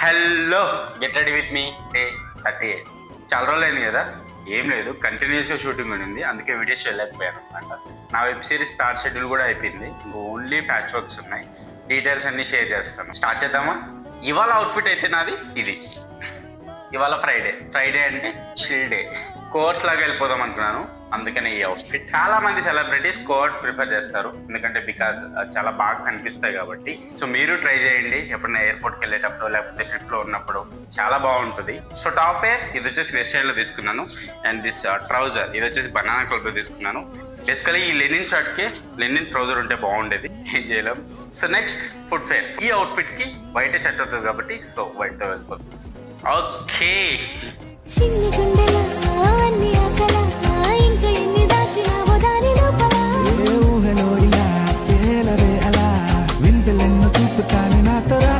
Hello get ready with me day 38. చాలా రోజులు అయింది కదా, ఏం లేదు, కంటిన్యూస్గా షూటింగ్ ఉండింది, అందుకే వీడియోస్ వెళ్ళలేకపోయాను అనమాట. నా వెబ్ సిరీస్ స్టార్ షెడ్యూల్ కూడా అయిపోయింది, ఇంకా ఓన్లీ ప్యాచ్ వర్క్స్ ఉన్నాయి. డీటెయిల్స్ అన్ని షేర్ చేస్తాను. స్టార్ట్ చేద్దామా? ఇవాళ అవుట్ఫిట్ అయితే నాది ఇది. ఇవాళ ఫ్రైడే అంటే చిల్ డే. కోర్స్ లాగా వెళ్ళిపోదాం అనుకున్నాను, అందుకనే ఈ అవుట్ఫిట్. చాలా మంది సెలబ్రిటీస్ కోట్ ప్రిఫర్ చేస్తారు, ఎందుకంటే బికాజ్ చాలా బాగా కనిపిస్తాయి కాబట్టి. సో మీరు ట్రై చేయండి, ఎప్పుడైనా ఎయిర్పోర్ట్కి వెళ్ళేటప్పుడు లేకపోతే ట్రిప్ లో ఉన్నప్పుడు చాలా బాగుంటుంది. సో టాప్ వేర్ ఇది వచ్చేసి వెస్ట్ లో తీసుకున్నాను, అండ్ దిస్ ట్రౌజర్ ఇది వచ్చేసి బనానా కలర్ లో తీసుకున్నాను. బేసికలీ ఈ లెనిన్ షర్ట్ కి లెనిన్ ట్రౌజర్ ఉంటే బాగుండేది, ఏం చేయలేం. So next food fair. ఈ అవుట్ఫిట్ కి వైట్ సెట్ అవుతుంది కాబట్టి సో వైట్ తో వెళ్ళిపోతుంది. ఓకే, చిన్ని గుండెలా అన్ని ఆశలా ఇంకా ఎన్ని దాచినావో దాని లోపల ఏ ఊహలో ఇలా తేలవే అలా వింతలెన్నో చూపుతాను నాతో రా